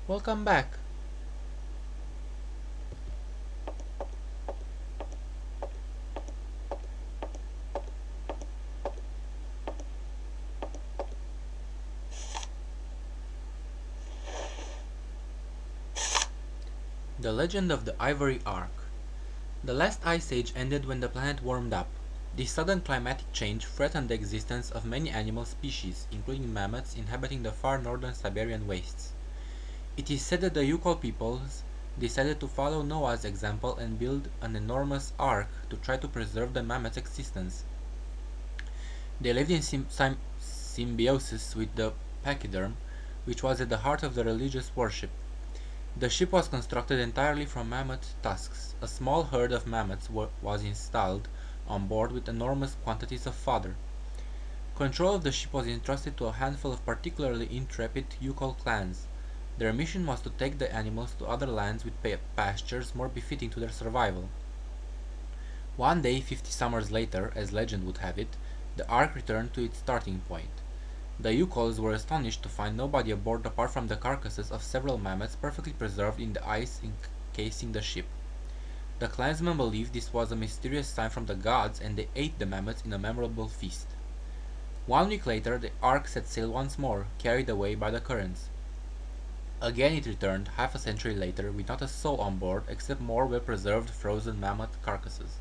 Welcome back. The Legend of the Ivory Ark. The last ice age ended when the planet warmed up. This sudden climatic change threatened the existence of many animal species, including mammoths inhabiting the far northern Siberian wastes. It is said that the Yukol peoples decided to follow Noah's example and build an enormous ark to try to preserve the mammoth's existence. They lived in symbiosis with the pachyderm, which was at the heart of the religious worship. The ship was constructed entirely from mammoth tusks. A small herd of mammoths was installed on board with enormous quantities of fodder. Control of the ship was entrusted to a handful of particularly intrepid Yukol clans. Their mission was to take the animals to other lands with pastures more befitting to their survival. One day, 50 summers later, as legend would have it, the ark returned to its starting point. The Yukols were astonished to find nobody aboard apart from the carcasses of several mammoths perfectly preserved in the ice encasing the ship. The clansmen believed this was a mysterious sign from the gods, and they ate the mammoths in a memorable feast. 1 week later, the ark set sail once more, carried away by the currents. Again it returned, half a century later, with not a soul on board except more well-preserved frozen mammoth carcasses.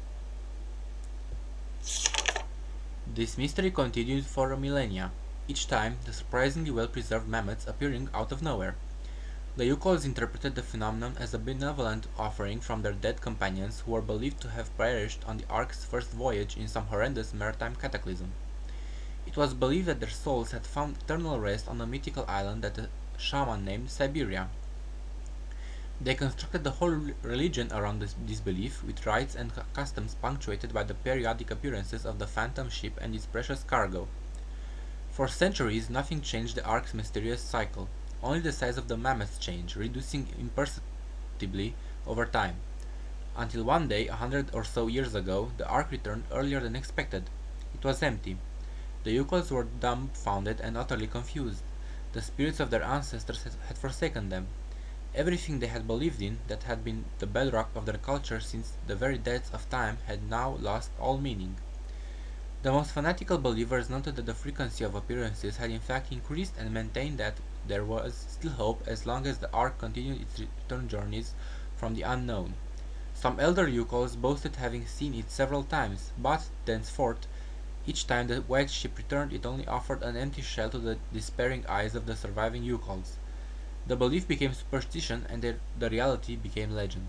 This mystery continued for millennia, each time the surprisingly well-preserved mammoths appearing out of nowhere. The Yukols interpreted the phenomenon as a benevolent offering from their dead companions who were believed to have perished on the ark's first voyage in some horrendous maritime cataclysm. It was believed that their souls had found eternal rest on a mythical island that a shaman named Syberia. They constructed the whole religion around this belief, with rites and customs punctuated by the periodic appearances of the phantom ship and its precious cargo. For centuries nothing changed the ark's mysterious cycle. Only the size of the mammoths changed, reducing imperceptibly over time. Until one day, 100 or so years ago, the ark returned earlier than expected. It was empty. The Yukols were dumbfounded and utterly confused. The spirits of their ancestors had forsaken them. Everything they had believed in, that had been the bedrock of their culture since the very depths of time, had now lost all meaning. The most fanatical believers noted that the frequency of appearances had in fact increased and maintained that there was still hope as long as the ark continued its return journeys from the unknown. Some elder Yukols boasted having seen it several times, but, thenceforth, each time the white ship returned it only offered an empty shell to the despairing eyes of the surviving Yukols. The belief became superstition, and the reality became legend.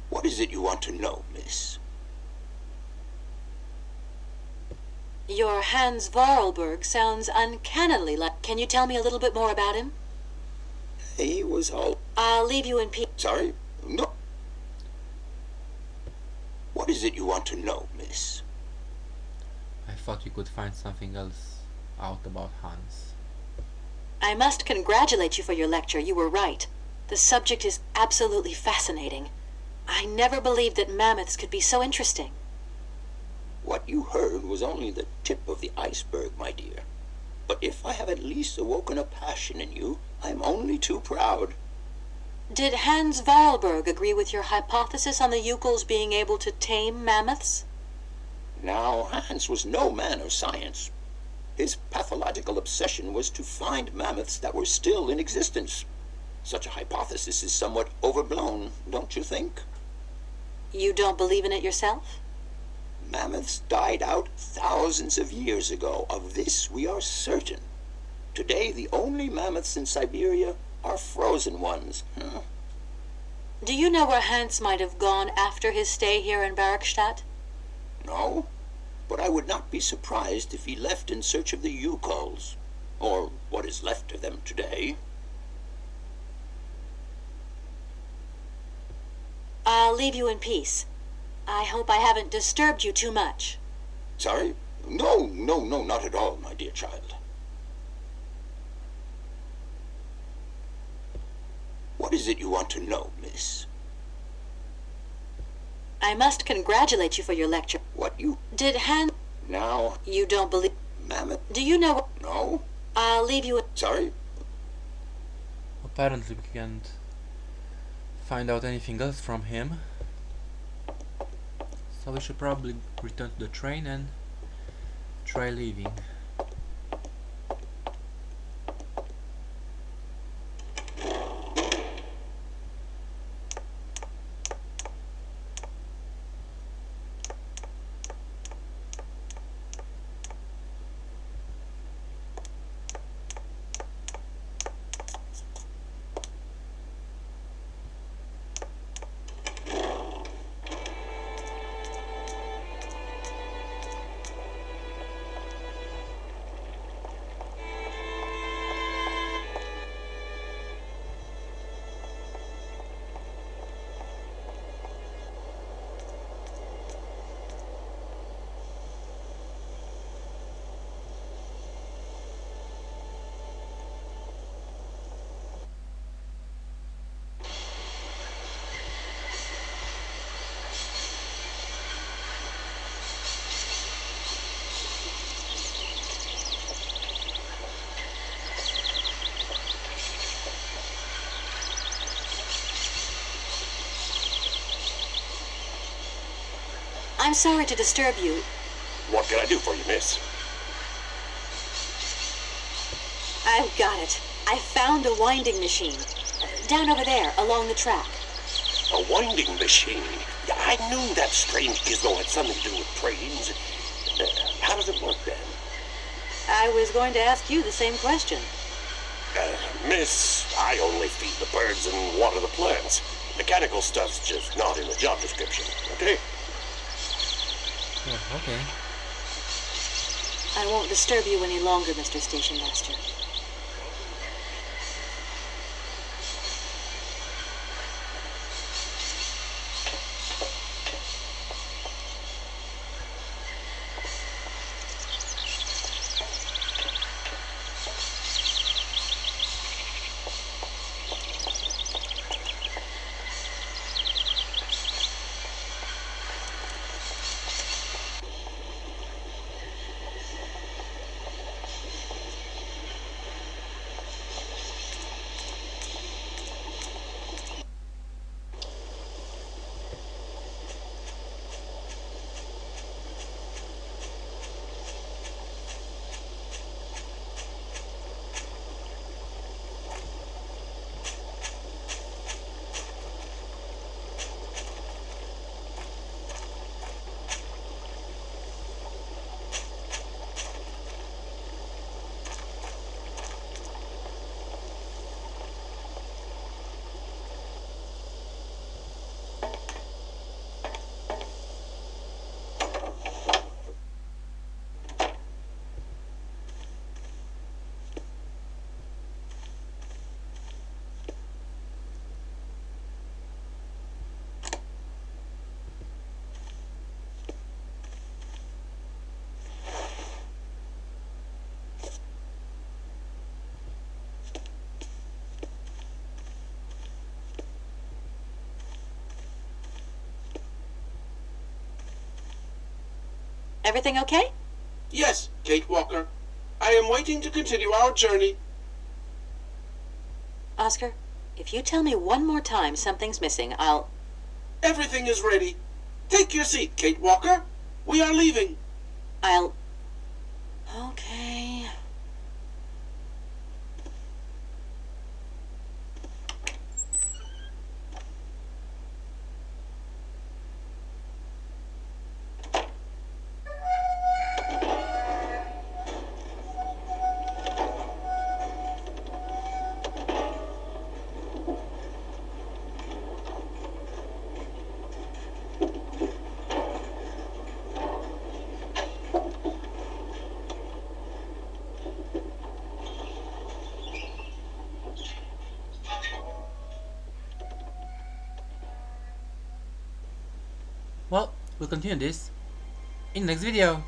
What is it you want to know, miss? Your Hans Vorarlberg sounds uncannily like... Can you tell me a little bit more about him? He was all... I'll leave you in peace. Sorry? No. What is it you want to know, miss? I thought we could find something else out about Hans. I must congratulate you for your lecture. You were right. The subject is absolutely fascinating. I never believed that mammoths could be so interesting. What you heard was only the tip of the iceberg, my dear. But if I have at least awoken a passion in you, I'm only too proud. Did Hans Vorarlberg agree with your hypothesis on the Yukols being able to tame mammoths? Now, Hans was no man of science. His pathological obsession was to find mammoths that were still in existence. Such a hypothesis is somewhat overblown, don't you think? You don't believe in it yourself? Mammoths died out thousands of years ago. Of this we are certain. Today, the only mammoths in Syberia are frozen ones. Do you know where Hans might have gone after his stay here in Barrackstadt? No, but I would not be surprised if he left in search of the Yukols, or what is left of them today. I'll leave you in peace. I hope I haven't disturbed you too much. Sorry? No, not at all, my dear child. What is it you want to know, miss? I must congratulate you for your lecture. What you... Did Han... Now... You don't believe... Mammoth? Do you know... No? I'll leave you... Sorry? Apparently we can't find out anything else from him. So we should probably return to the train and try leaving. I'm sorry to disturb you. What can I do for you, miss? I've got it. I found a winding machine. Down over there, along the track. A winding machine? Yeah, I knew that strange gizmo had something to do with trains. How does it work, then? I was going to ask you the same question. Miss, I only feed the birds and water the plants. Mechanical stuff's just not in the job description, okay? Oh, okay. I won't disturb you any longer, Mr. Station Master. Everything okay? Yes, Kate Walker. I am waiting to continue our journey. Oscar, if you tell me one more time something's missing, I'll... Everything is ready. Take your seat, Kate Walker. We are leaving. I'll... Okay... Well, we'll continue this in the next video.